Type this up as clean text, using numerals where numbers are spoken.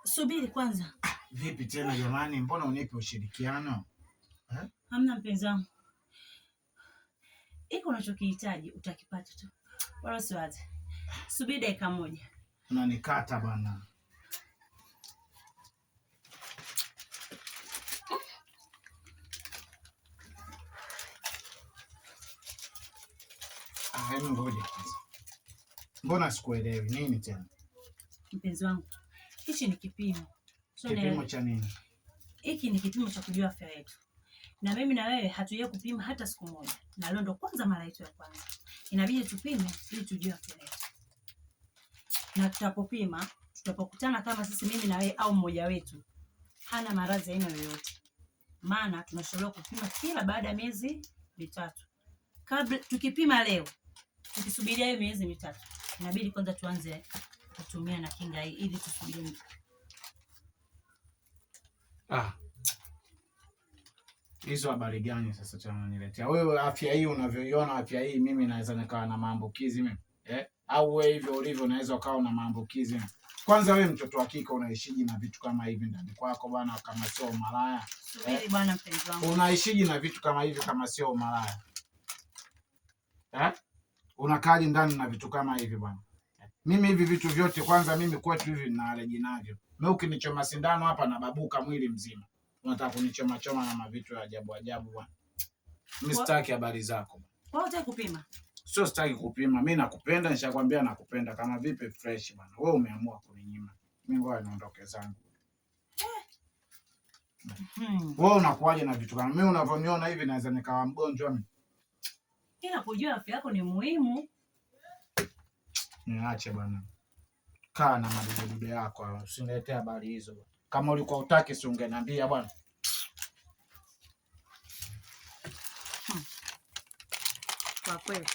Subiri kwanza. Vipi tena jamani, mbona unipe ushirikiano? Hamna mpenzi wangu. Iko unachokihitaji utakipata tu. Wala usiwaze. Subiri dakika moja. Unanikata bana. Hebu ngoja kwanza. Mbona sikuelewi nini tena? Mpenzi wangu, hichi ni kipimo. Kipimo cha nini? Hiki ni kipimo cha kujua afya yetu. Na mimi na wewe hatujaye kupima hata siku moja. Na leo ndo kwanza mara yetu ya kwanza. Inabidi tupime ili tujue afya yetu. Na tutapopima, tutapokutana kama sisi mimi na wewe au mmoja wetu hana maradhi aina yoyote. Maana tunashauriwa kupima kila baada ya miezi mitatu. Kabla tukipima leo, tukisubiria hiyo miezi mitatu, inabidi kwanza tuanze kutumia na kinga hii ili tusubiri. Hizo habari gani sasa tena unaniletea? Wewe afya hii unavyoiona afya hii mimi naweza nikawa na maambukizi mimi? Au wewe hivyo ulivyo unaweza ukawa na maambukizi? Kwanza wewe mtoto wa kike unaishiji na vitu kama hivi ndani kwako bwana kama sio malaya? Subiri bwana mpenzi wangu. Unaishiji na vitu kama hivi kama sio malaya? Unakaaje ndani na vitu kama hivi bwana? Mimi hivi vitu vyote kwanza mimi kwetu hivi nina allergy navyo. Mimi ukinichoma sindano hapa na babuka mwili mzima. Unataka kunichoma choma na mavitu ya ajabu ajabu bwana. Mimi sitaki habari zako. Wewe unataka kupima? Sio sitaki kupima. Mimi nakupenda, nishakwambia nakupenda kama vipi fresh bwana. Wewe umeamua kuninyima. Mimi ngoja niondoke zangu. Wewe unakuaje na vitu kama mimi unavyoniona hivi naweza nikawa mgonjwa mimi. Ila kujua afya yako ni muhimu. Niache bwana. Kaa na madudu yako, usiniletee habari hizo. Kama ulikuwa utaki si ungeniambia bwana. Kwa kweli.